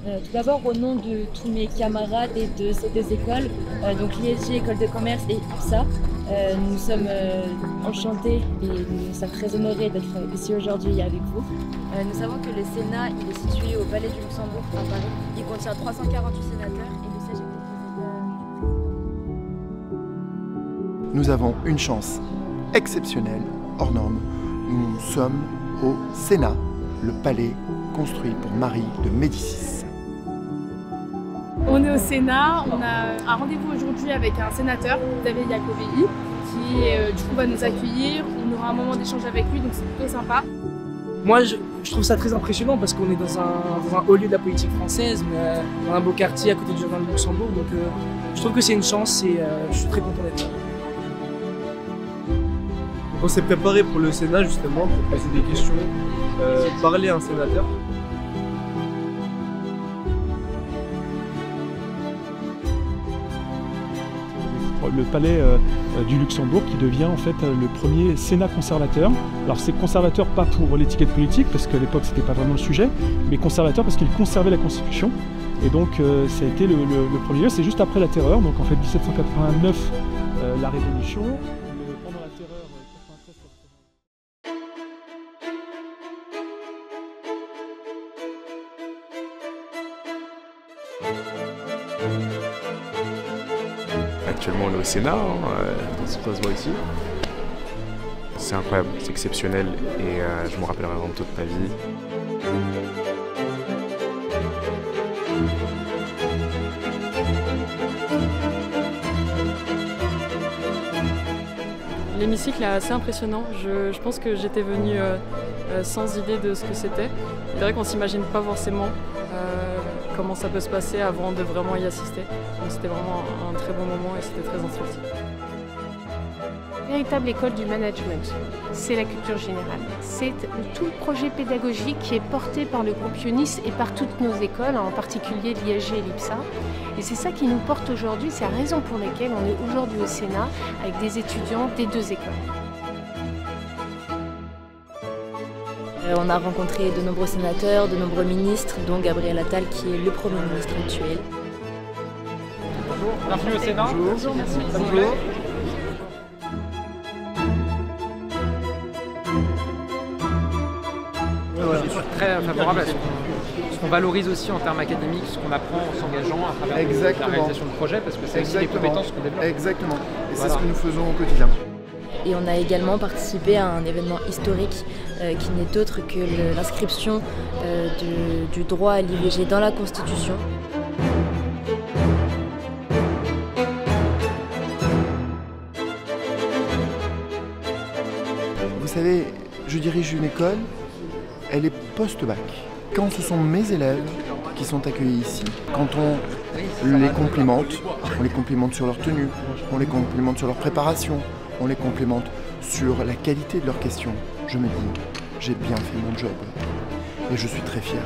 Tout d'abord, au nom de tous mes camarades et de ces deux écoles, donc l'ISG, École de commerce et IPSA, nous sommes enchantés et nous sommes très honorés d'être ici aujourd'hui avec vous. Nous savons que le Sénat il est situé au Palais du Luxembourg à Paris. Il contient 348 sénateurs et le siège est composé de... Nous avons une chance exceptionnelle, hors norme. Nous sommes au Sénat, le palais construit pour Marie de Médicis. On est au Sénat, on a un rendez-vous aujourd'hui avec un sénateur, David Iacovelli, qui du coup va nous accueillir. On aura un moment d'échange avec lui, donc c'est plutôt sympa. Moi, je trouve ça très impressionnant parce qu'on est dans un haut lieu de la politique française, mais dans un beau quartier à côté du Jardin de Luxembourg. Donc, je trouve que c'est une chance et je suis très content d'être là. On s'est préparé pour le Sénat justement pour poser des questions, parler à un sénateur. Le palais du Luxembourg qui devient en fait le premier Sénat conservateur. Alors c'est conservateur pas pour l'étiquette politique parce qu'à l'époque c'était pas vraiment le sujet, mais conservateur parce qu'il conservait la Constitution. Et donc ça a été le premier lieu, c'est juste après la Terreur, donc en fait 1789 la Révolution, pendant la Terreur 93. Actuellement on est au Sénat, ça se voit ici. C'est incroyable, c'est exceptionnel et je me rappellerai vraiment toute ma vie. L'hémicycle est assez impressionnant. Je pense que j'étais venue sans idée de ce que c'était. C'est vrai qu'on ne s'imagine pas forcément comment ça peut se passer avant de vraiment y assister. Donc c'était vraiment un très bon moment et c'était très instructif. Véritable école du management, c'est la culture générale. C'est tout le projet pédagogique qui est porté par le groupe UNIS et par toutes nos écoles, en particulier l'ISG et l'IPSA. Et c'est ça qui nous porte aujourd'hui, c'est la raison pour laquelle on est aujourd'hui au Sénat avec des étudiants des deux écoles. On a rencontré de nombreux sénateurs, de nombreux ministres, dont Gabriel Attal qui est le Premier ministre actuel. Bonjour, bienvenue au Sénat. Bonjour, merci. Bonjour. Je suis très favorable à ce qu'on valorise aussi en termes académiques, ce qu'on apprend en s'engageant à travers la réalisation de projets, parce que c'est aussi des compétences qu'on développe. Exactement, et c'est ce que nous faisons au quotidien. Et on a également participé à un événement historique qui n'est autre que l'inscription du droit à l'IVG dans la Constitution. Vous savez, je dirige une école, elle est post-bac. Quand ce sont mes élèves qui sont accueillis ici, quand on les complimente sur leur tenue, on les complimente sur leur préparation, on les complimente sur la qualité de leurs questions, je me dis, j'ai bien fait mon job et je suis très fier.